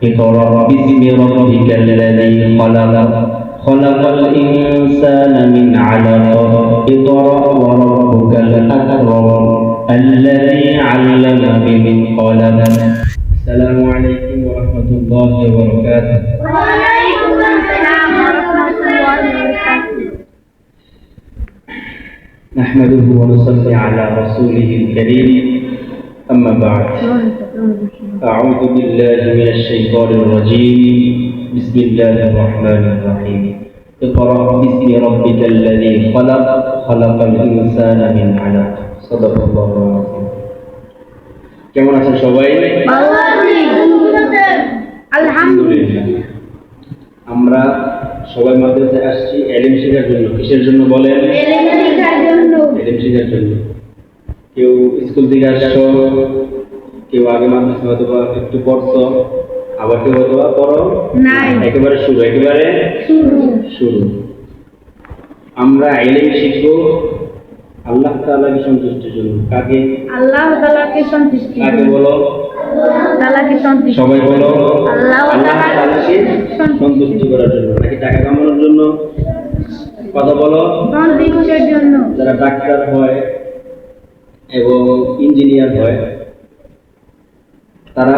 اقرأ باسم ربك الذي خلق خلق الإنسان من علق اقرأ وربك الأكرم الذي علم بالقلم السلام عليكم ورحمة الله وبركاته وعليكم السلام ورحمة الله وبركاته نحمده ونصلي على رسوله الكريم أما بعد أعوذ بالله من الشيطان الرجيم بسم الله الرحمن الرحيم اقرأ باسم ربك الذي خلق خلق الإنسان من علق صدق الله العظيم কেমন আছেন সবাই? আলহামদুলিল্লাহ। আমরা সবাই মাদ্রাসায় আসছি ইলম শেখার জন্য। কিসের জন্য বলেন? ইলম শেখার জন্য। কেউ স্কুল থেকে আসছো, কেউ আগে মাদ্রাসা হয়তো একটু পড়ছো, আবার কেউ হয়তো পড়ো নাই, একেবারে শুরু। আমরা ইলম শিখবো আল্লাহ তাআলাকে সন্তুষ্টির জন্য। কাকে? আল্লাহ তাআলাকে সন্তুষ্টি। কাকে বলো? তাআলাকে সন্তুষ্টি। সবাই বলো আল্লাহ তাআলাকে সন্তুষ্টি করার জন্য। নাকি টাকা কামানোর জন্য? কথা বলো। সন্তুষ্টির জন্য। যারা ডাক্তার হয় এবং ইঞ্জিনিয়ার হয় তারা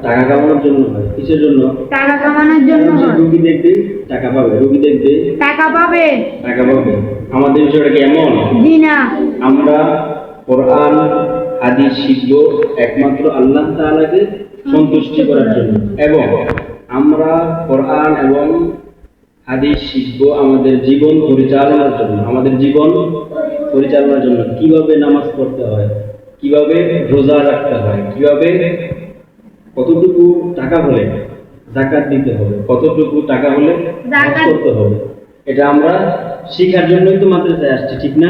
টাকা কামানোর জন্য হয়। কিসের জন্য? টাকা কামানোর জন্য। রোগী দেখবে টাকা পাবে, রোগী দেখবে টাকা পাবে। আমাদের বিষয়টা কি এমন? জি না। আমরা কোরআন হাদিস শিখব একমাত্র আল্লাহ তাআলাকে সন্তুষ্টি করার জন্য, এবং আমরা কোরআন এবং হাদিস শিখব আমাদের জীবন পরিচালনার জন্য। কিভাবে নামাজ পড়তে হয়, কিভাবে রোজা রাখতে হয়, কিভাবে কতটুকু টাকা হলে যাকাত দিতে হবে, কতটুকু টাকা হলে যাকাত করতে হবে, এটা আমরা শিখার জন্যই তো মাদ্রাসায় আসছি, ঠিক না?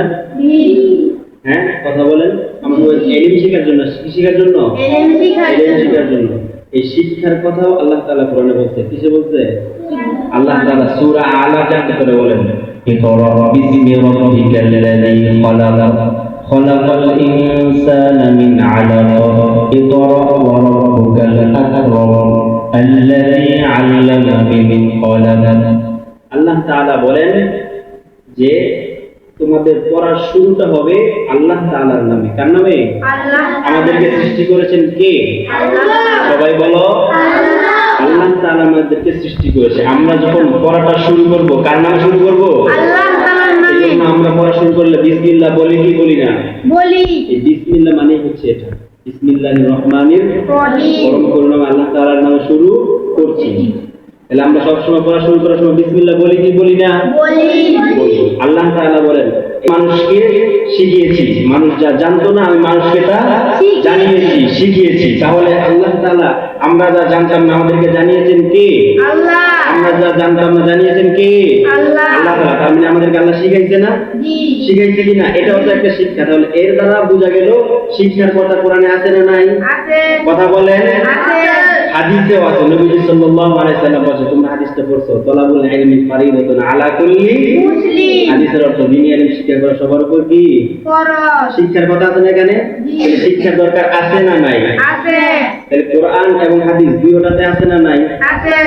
হ্যাঁ, কথা বলেন। আমরা ইলম শেখার জন্য। কি শেখার জন্য? ইলম শেখার জন্য। এই শিক্ষার কথাও আল্লাহ তাআলা কোরআনে বলছে। কিসে বলছে? আল্লাহ তাআলা সূরা আলা জানতে করে বলেন ইকরা বিসমি রাব্বিকাল্লাযী খালাক খালাকাল ইনসানা মিন আলাক ইকরা ওয়া রাব্বুকাল আকরাম আল্লাযী আল্লামা বিল কলম। আল্লাহ তাআলা বলেন যে তোমাদের পড়ার শুরুটা হবে আল্লাহ তাআলার নামে। কার নামে? আল্লাহ। আমাদেরকে সৃষ্টি করেছেন কে? আল্লাহ। সবাই বলো আল্লাহ তাআলা আমাদেরকে সৃষ্টি করেছে। আমরা যখন পড়াটা শুরু করব কার নামে শুরু করব? আল্লাহ তাআলার নামে। এজন্য আমরা পড়া শুরু করলে বিসমিল্লাহ বলি কি বলি না? বলি। এই বিসমিল্লাহ মানে হচ্ছে এটা, বিসমিল্লাহির রহমানির রহিম, পরম করুণাময় আল্লাহ তাআলার নামে শুরু করছি। তাহলে আমরা সব সময় পড়া শুরু করার সময় বিসমিল্লাহ বলি কি বলি না? বলি। আল্লাহ তাআলা বলেন মানুষকে শিখিয়েছি, মানুষ যা জানতো না আমি মানুষকে তা জানিয়েছি, শিখিয়েছি। তাহলে আল্লাহ তাআলা আমরা যা জানতাম না আমাদেরকে জানিয়েছেন কে? আল্লাহ। আমরা যা জানতাম না জানিয়েছেন কে? আল্লাহ। আল্লাহ তাআলা। তার মানে আমাদেরকে আল্লাহ শিখাইছে না? জি। শিখাইছে কি না? এটাও তো একটা শিক্ষা। তাহলে এর দ্বারা বোঝা গেল শিক্ষার কথা কোরআনে আছে না নাই? আছে। কথা বলেন। আছে। হাদিসেও আছে। নবী সাল্লাল্লাহু আলাইহি ওয়াসাল্লাম বলেছেন, তোমরা হাদিসটা পড়ছো, তালাবুল ইলমি ফারিদাতুন আলা কুল্লি মুসলিম। হাদিসের অর্থ দিনী ইলম শিক্ষা করা সবার উপর কি ফরজ। শিক্ষার কথা আছে না এখানে? জি। শিক্ষার দরকার আছে না নাই? আছে। তাহলে কোরআন এবং হাদিস দুইটাতে আছে না নাই? আছে।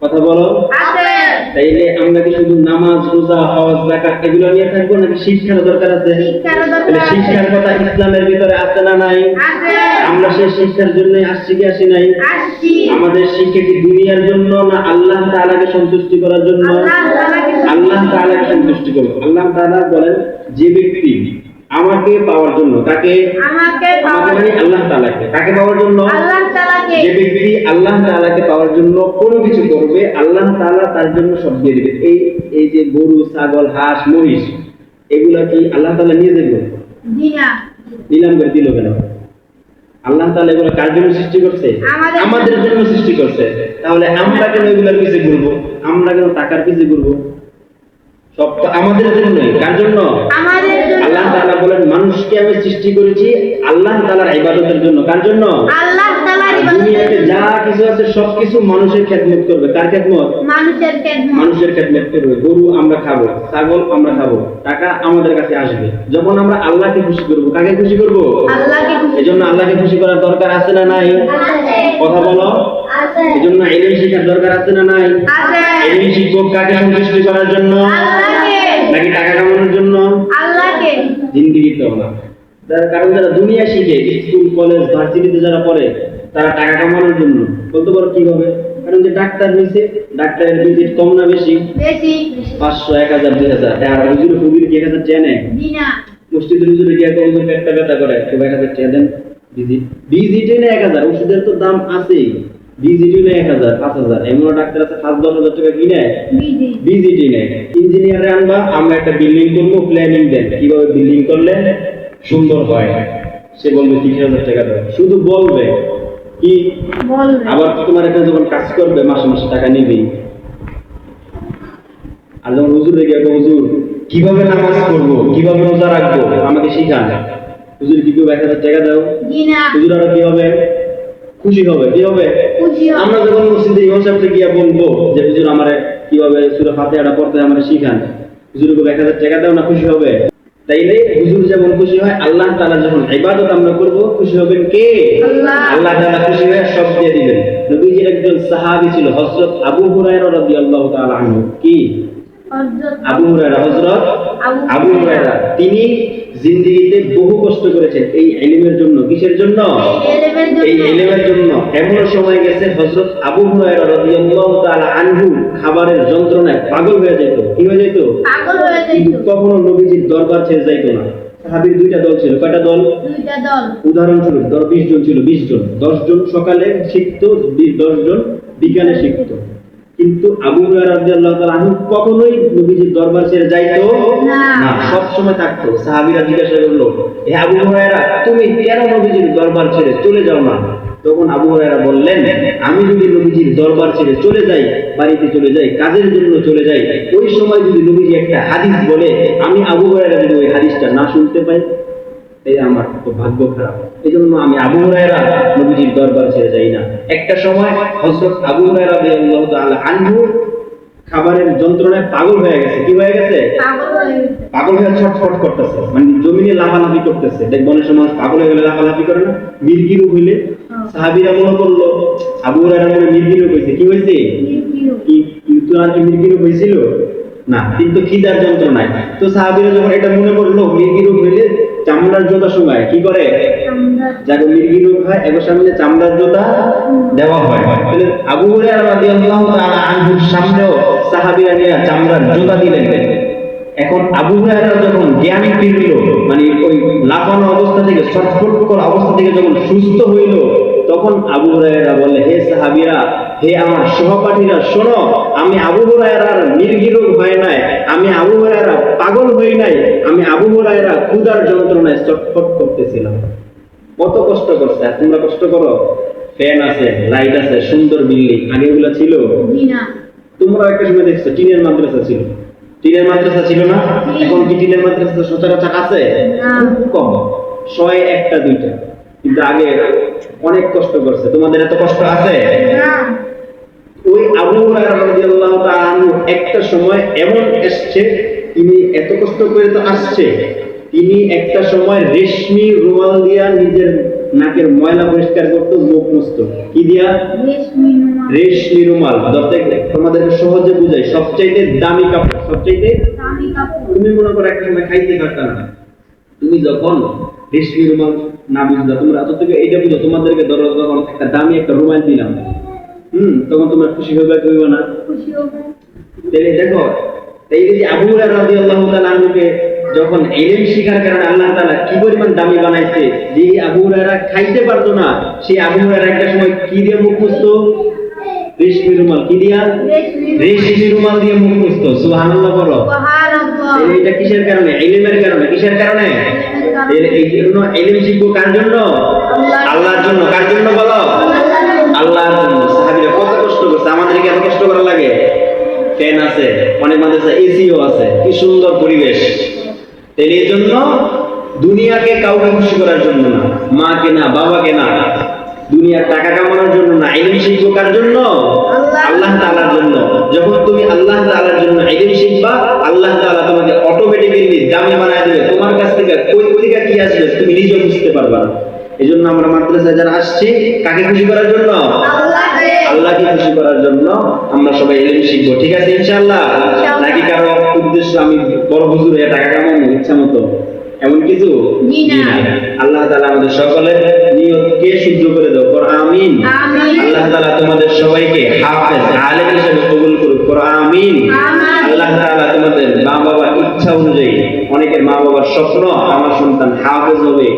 কথা বলো। আছে। তাইলে আমরা কি শুধু নামাজ, রোজা, হজ, যাকাত এগুলো নিয়ে থাকবো, নাকি শিক্ষার দরকার আছে? শিক্ষার দরকার আছে। শিক্ষার কথা ইসলামের ভিতরে আছে না নাই? আছে। আমরা সেই শিক্ষার জন্য আসছি কি আসি নাই? আসছি। আমাদের শিক্ষা কি দুনিয়ার জন্য না আল্লাহ তাআলাকে সন্তুষ্টি করার জন্য? আল্লাহ তাআলাকে সন্তুষ্টি করব। আল্লাহ তাআলা বলেন যে ব্যক্তি আমাকে পাওয়ার জন্য, তাকে মানে আল্লাহ তাআলাকে, তাকে পাওয়ার জন্য আল্লাহ তাআলাকে, যে ব্যক্তি আল্লাহ তাআলাকে পাওয়ার জন্য কোনো কিছু করবে আল্লাহ তাআলা তার জন্য সব দিয়ে দিবে। এই যে গরু, ছাগল, হাঁস, মহিষ এগুলা কি আল্লাহ তাআলা নিয়ে যাবে? জি না। নিলাম করে দিল কেন? আল্লাহ তাআলা এগুলো কার জন্য সৃষ্টি করছে? আমাদের জন্য সৃষ্টি করছে। তাহলে আমরা কেন এগুলোর পিছে ঘুরবো? আমরা কেন টাকার পিছে ঘুরবো? সব তো আমাদের জন্যই। কার জন্য? আমাদের জন্য। আল্লাহ তাআলা বলেন মানুষকে আমি সৃষ্টি করেছি আল্লাহ তাআলার ইবাদতের জন্য। কার জন্য? আল্লাহ তাআলার ইবাদত। দুনিয়াতে যা কিছু আছে সবকিছু মানুষের খেদমত করবে। কার খেদমত? মানুষের খেদমত করবে। গরু আমরা খাবো, ছাগল আমরা খাবো, টাকা আমাদের কাছে আসবে। যখন আমরা আল্লাহকে খুশি করব, কাকে খুশি করব? আল্লাহকে খুশি। এজন্য আল্লাহকে খুশি করার দরকার আছে না নাই? আছে। কথা বলো। আছে এজন্য ইলম শিখার দরকার আছে না নাই? আছে ইলম শিখবো কাকে সন্তুষ্ট করার জন্য আল্লাহকে নাকি টাকা কামানোর জন্য? আল্লাহকে জিন্দিগিতে না। তার কারণ যারা দুনিয়া শিখে স্কুল কলেজ ভার্সিটিতে যারা পড়ে তারা টাকা কামানোর জন্য। বলতে পারো কিভাবে? কারণ যে ডাক্তার হয়েছে, ডাক্তারের ভিজিট কম না বেশি? বেশি 500 1000 2000 আর হুজুর হুজুর কি 1000 টাকা নেয়? বিনা মসজিদের হুজুরে গিয়ে হুজুর পেটটা ব্যথা করে তো 1000 টাকা দেন ভিজিট। ভিজিটে না 1000, ওষুধের তো দাম আছেই। ভিজিটে না 1000 5000, এমন ডাক্তার আছে 5-10 টাকা কি নেয়? বিজি ভিজিটই নেয়। ইঞ্জিনিয়ারে আনবা, আমরা একটা বিল্ডিং করবো, প্ল্যানিং দেন কিভাবে বিল্ডিং করলে সুন্দর হয়, সে বলবে 30,000 টাকা দেয়, শুধু বলবে কি। বলবে আবার তোমার এখানে যখন কাজ করবে মাসে মাসে টাকা নিবি। আর যখন হুজুরে গিয়ে হুজুর কিভাবে নামাজ পড়বো, কিভাবে রোজা রাখবো আমাকে শিখান, হুজুর কি কেউ 1000 টাকা দাও? বিনা হুজুর আরো কি হবে? খুশি হবে। কি হবে? খুশি হবে। আমরা যখন মসজিদে ইমাম সাহেবকে গিয়ে বলবো যে হুজুর আমারে কিভাবে সূরা ফাতিহাটা পড়তে হয় আমারে শিখান, হুজুরকে 1000 টাকা দাও, না খুশি হবে? তাইলে হুজুর যেমন খুশি হয়, আল্লাহ তাআলা যখন ইবাদত আমরা করব খুশি হবেন কে? আল্লাহ। আল্লাহ তাআলা খুশি হয়ে সব দিয়ে দিবেন। নবীজির একজন সাহাবী ছিল হযরত আবু হুরায়রা রাদিয়াল্লাহু তাআলা আনহু। কি? হযরত আবু হুরায়রা, হযরত আবু হুরায়রা। তিনি জিন্দেগিতে বহু কষ্ট করেছেন এই ইলমের জন্য। কিসের জন্য? এই ইলমের জন্য। এমন সময় গেছে হযরত আবু হুরায়রা রাদিয়াল্লাহু তাআলা আনহু খাবারের যন্ত্রণায় পাগল হয়ে যেত। কি হয়ে যেত? পাগল হয়ে কিন্তু যাইতো। কখনো নবীজির দরবার ছেড়ে যাইতো না। সাহাবীর দুইটা দল ছিল। কয়টা দল? দুইটা দল উদাহরণস্বরূপ 20 জন ছিল, 20 জন। 10 জন সকালে শিখতো, 10 জন বিকালে শিখতো। কিন্তু আবু হুরায়রা রাদিয়াল্লাহু তাআলা আনহু কখনোই নবীজির দরবার ছেড়ে যাইতো না। না, সব সময় থাকতো। সাহাবীরা জিজ্ঞাসা করলো, হে আবু হুরায়রা, তুমি কেন নবীজির দরবার ছেড়ে চলে যাও না? তখন আবু হুরায়রা বললেন, আমি যদি নবীজির দরবার ছেড়ে চলে যাই, বাড়িতে চলে যাই, কাজের জন্য চলে যাই, ওই সময় যদি নবীজি একটা হাদিস বলে, আমি আবু হুরায়রা যদি ওই হাদিসটা না শুনতে পাই, এই আমার তো ভাগ্য খারাপ। এই জন্য আমি আবু হুরায়রা নবীজির দরবার ছেড়ে যাই না। একটা সময় হযরত আবু হুরায়রা রাদিয়াল্লাহু তাআলা আনহু খাবারের যন্ত্রণায় পাগল হয়ে গেছে। কি হয়ে গেছে? পাগল হয়ে গেছে। পাগল হয়ে ছটফট করতেছে, মানে জমিনে লাফালাফি করতেছে। দেখবেন অনেক সময় পাগল হয়ে গেলে লাফালাফি করে না, মির্গি রোগ হইলে। সাহাবীরা মনে করলো আবু হুরায়রা মনে মির্গি রোগ হয়েছে। কি হয়েছে? কি কিন্তু আর কি মির্গি রোগ হয়েছিল না, কিন্তু খিদার যন্ত্রণায়। তো সাহাবীরা যখন এটা মনে করলো মির্গি রোগ হইলে চামড়ার জোতা সময় কি করে, যাকে মির্গি রোগ হয় এবার সামনে চামড়ার জোতা দেওয়া হয়। তাহলে আবু হুরায়রা রাদিয়াল্লাহু তাআলা আনহুর সামনেও সাহাবীরা নিয়ে চামড়ার জোতা দিলেন। এখন আবু হুরায়রা যখন জ্ঞান ফিরল, মানে ওই লাফানো অবস্থা থেকে, ছটফট করা অবস্থা থেকে যখন সুস্থ হইল, তখন আবু হুরায়রা বলে, হে সাহাবীরা, হে আমার সহপাঠীরা, শোনো, আমি আবু হুরায়রার মির্গি রোগ হয় নাই, আমি আবু হুরায়রা পাগল হই নাই, আমি আবু হুরায়রা ক্ষুধার যন্ত্রণায় ছটফট করতেছিলাম। কত কষ্ট করছে, আর তোমরা কষ্ট করো। ফ্যান আছে, লাইট আছে, সুন্দর বিল্ডিং, আগে এগুলো ছিল? বিনা তোমরা একটা সময় দেখছো টিনের মাদ্রাসা ছিল। টিনের মাদ্রাসা ছিল না? এখন কি টিনের মাদ্রাসা সচরাচর আছে? না। খুব কম, 100 একটা দুইটা। কিন্তু আগে অনেক কষ্ট করছে। তোমাদের এত কষ্ট আছে? না ওই আবু হুরায়রা রাদিয়াল্লাহু তাআলা আনহু একটা সময় এমন এসছে, তিনি এত কষ্ট করে তো আসছে, তিনি একটা সময় রেশমি রুমাল দিয়া নিজের নাকের ময়লা পরিষ্কার করতো, মুখ মুছতো। কি দিয়া? রেশমি রুমাল। তোমাদেরকে সহজে বুঝাই, সবচাইতে দামি কাপড়, সবচাইতে দামি কাপড়। তুমি মনে করো একটা সময় খাইতে পারতা না, তুমি যখন রেশমি রুমাল না বুঝলা, তোমরা এত থেকে এইটা বুঝো, তোমাদেরকে ধরো যখন একটা দামি একটা রুমাল দিলাম, তখন তোমরা খুশি হবে কি হবে না? খুশি হবে। তাহলে দেখো, এই যে আবু হুরায়রা রাদিয়াল্লাহু তাআলা আনহুকে যখন ইলম শিখার কারণে আল্লাহ তাআলা কি পরিমাণ দামি বানাইছে, যে আবু হুরায়রা খাইতে পারতো না, সেই আবু হুরায়রা একটা সময় কি দিয়ে মুখ মুছতো? রেশমি রুমাল। কি দিয়া? রেশমি রুমাল দিয়ে মুখ মুছতো। সুবহানাল্লাহ বলো। সুবহানাল্লাহ। এটা কিসের কারণে? ইলমের কারণে। কিসের কারণে? এই জন্য ইলম শিখবো কার জন্য? আল্লাহর জন্য। কার জন্য বলো? আল্লাহর জন্য। সাহাবীরা কত কষ্ট করছে, আমাদেরকে এত কষ্ট করা লাগে? ফ্যান আছে, অনেক মাদ্রাসা এসিও আছে, কি সুন্দর পরিবেশ। তাই এই জন্য দুনিয়াকে কাউকে খুশি করার জন্য না, মাকে না, বাবাকে না, দুনিয়ার টাকা কামানোর জন্য না, ইলম শিখবো কার জন্য? আল্লাহ তাআলার জন্য। যখন তুমি আল্লাহ তাআলার জন্য ইলম শিখবা, আল্লাহ তাআলা তোমাকে অটোমেটিক্যালি দামি বানায় দিবে। তোমার কাছ থেকে কই থেকে কি আসবে তুমি নিজে বুঝতে পারবা না। এজন্য আমরা মাদ্রাসায় যারা আসছি কাকে খুশি করার জন্য? আল্লাহকে। আল্লাহকে খুশি করার জন্য আমরা সবাই ইলম শিখবো, ঠিক আছে ইনশাআল্লাহ? ইনশাআল্লাহ। নাকি কারো উদ্দেশ্য আমি বড় হুজুর হয়ে টাকা কামাবো ইচ্ছা মতো, এমন কিছু? জি না। আল্লাহ তাআলা আমাদের সকলের নিয়তকে শুদ্ধ করে দাও, পড় আমিন। আমিন। আল্লাহ তাআলা তোমাদের সবাইকে হাফেজ আলেম হিসেবে কবুল করুক, পড় আমিন। আমিন। আল্লাহ তাআলা তোমাদের মা বাবার ইচ্ছা অনুযায়ী, অনেকের মা বাবার স্বপ্ন আমার সন্তান হাফেজ হবে,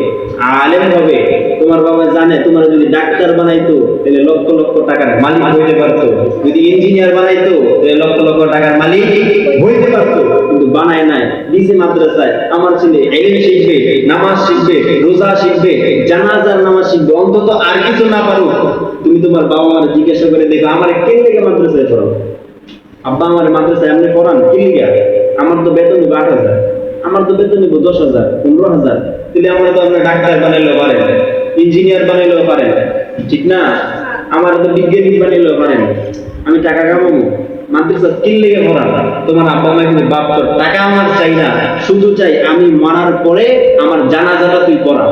আলেম হবে। তোমার বাবা জানে তোমার যদি ডাক্তার বানাইতো তাহলে লক্ষ লক্ষ টাকার মালিক হইতে পারতো, যদি ইঞ্জিনিয়ার বানাইতো তাহলে লক্ষ লক্ষ টাকার মালিক হইতে পারতো, কিন্তু বানায় নাই। দিছে মাদ্রাসায় আমার ছেলে ইলম শিখবে, নামাজ শিখবে, রোজা শিখবে, জানাজার নামাজ শিখবে, অন্তত আর কিছু না পারুক। তুমি তোমার বাবা মার জিজ্ঞাসা করে দেখো আমার কে লেগে মাদ্রাসায় পড়াও? আব্বা আমার মাদ্রাসায় এমনি পড়ান কি লিগা? আমার তো বেতন নিব 8,000, আমার তো বেতন নিব 10,000, 15,000, তাহলে আমরা তো আপনার ডাক্তার বানাইলেও পারেন, ইঞ্জিনিয়ার বানাইলেও পারেন, ঠিক না? আমার তো বিজ্ঞানী বানাইলেও পারেন, আমি টাকা কামাবো। মাদ্রাসা কি লেগে পড়ান? তোমার আব্বা মা কিন্তু বাপ তোর টাকা আমার চাই না, শুধু চাই আমি মরার পরে আমার জানাজাটা তুই পড়া।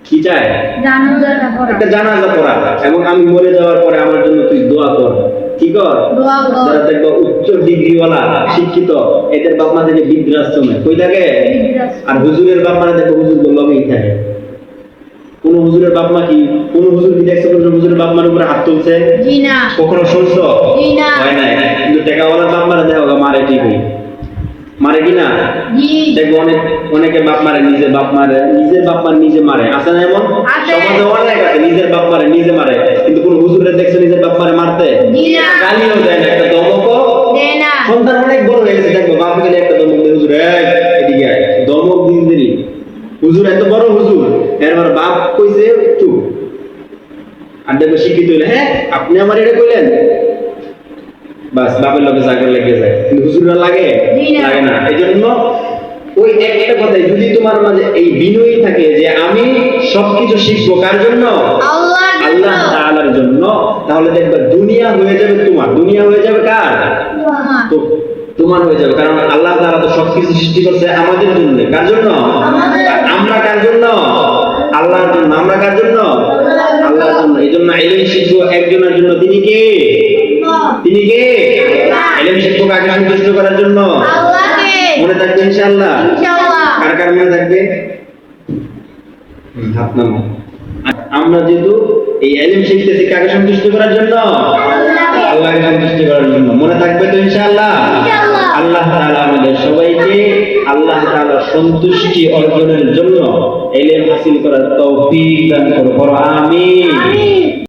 কি চাই? জানাজাটা পড়া। একটা জানাজা পড়া, এবং আমি মরে যাওয়ার পরে আমার জন্য তুই দোয়া কর। কি কর? দোয়া কর। যারা দেখবো উচ্চ ডিগ্রিওয়ালা শিক্ষিত, এদের বাপ মা থেকে বৃদ্ধাশ্রমে কই থাকে? আর হুজুরের বাপ মা দেখো হুজুর লগেই থাকে। কোন হুজুরের বাপ মা কি, কোন হুজুর কি দেখছো কোন হুজুরের বাপ মার উপরে হাত তুলছে? জি না। কখনো শুনছো? জি না। হয় নাই। কিন্তু টাকাওয়ালার বাপ মারা দেখো মারে ঠিকই, মারে কিনা? জি। দেখবো অনেকে বাপ মারে, নিজের বাপ মারে, নিজের বাপ মারে নিজে মারে, আছে না এমন? আছে। সমাজে অনেক আছে নিজের বাপ মারে নিজে মারে, কিন্তু কোন হুজুরের দেখছো নিজের বাপ মারে মারতে? জি না। গালিও দেয় না, একটা দমকও দেয় না। সন্তান অনেক বড় হয়ে গেছে, দেখবো বাপ গেলে একটা দমক দেয়, হুজুর এই এদিকে আয়, দমক দিন দিনই। হুজুর এত বড় হুজুর, এরপর বাপ কইছে চুপ। আর দেখবো শিক্ষিত হইলে হ্যাঁ আপনি আমার এটা কইলেন, বাস বাপের লোকে চাকরি লেগে যায়, কিন্তু হুজুররা লাগে? জি না। লাগে না। এই জন্য ওই একটা কথাই যদি তোমার মাঝে এই বিনয়ী থাকে যে আমি সবকিছু শিখবো কার জন্য? আল্লাহর জন্য। আল্লাহ তাআলার জন্য, তাহলে দেখবে দুনিয়া হয়ে যাবে তোমার, দুনিয়া হয়ে যাবে কার? তো তোমার হয়ে যাবে, কারণ আল্লাহ তাআলা তো সবকিছু সৃষ্টি করছে আমাদের জন্য। কার জন্য? আমাদের। আর আমরা কার জন্য? আল্লাহর জন্য। আমরা কার জন্য? আল্লাহর জন্য। এই জন্য ইলম শিখবো একজনের জন্য, তিনি কে? তিনি কে? আল্লাহ। ইলম শিখবো কাকে সন্তুষ্ট করার জন্য? আল্লাহকে। মনে থাকবে ইনশাআল্লাহ? ইনশাআল্লাহ। কার কার মনে থাকবে? হাত নামো। আর আমরা যেহেতু এই ইলম শিখতেছি কাকে সন্তুষ্ট করার জন্য? আল্লাহকে। আল্লাহকে সন্তুষ্ট করার জন্য। মনে থাকবে তো ইনশাআল্লাহ? ইনশাআল্লাহ। আল্লাহ তাআলা আমাদের সবাইকে আল্লাহ তাআলার সন্তুষ্টি অর্জনের জন্য ইলম হাসিল করার তৌফিক দান করুন। আমিন। আমিন।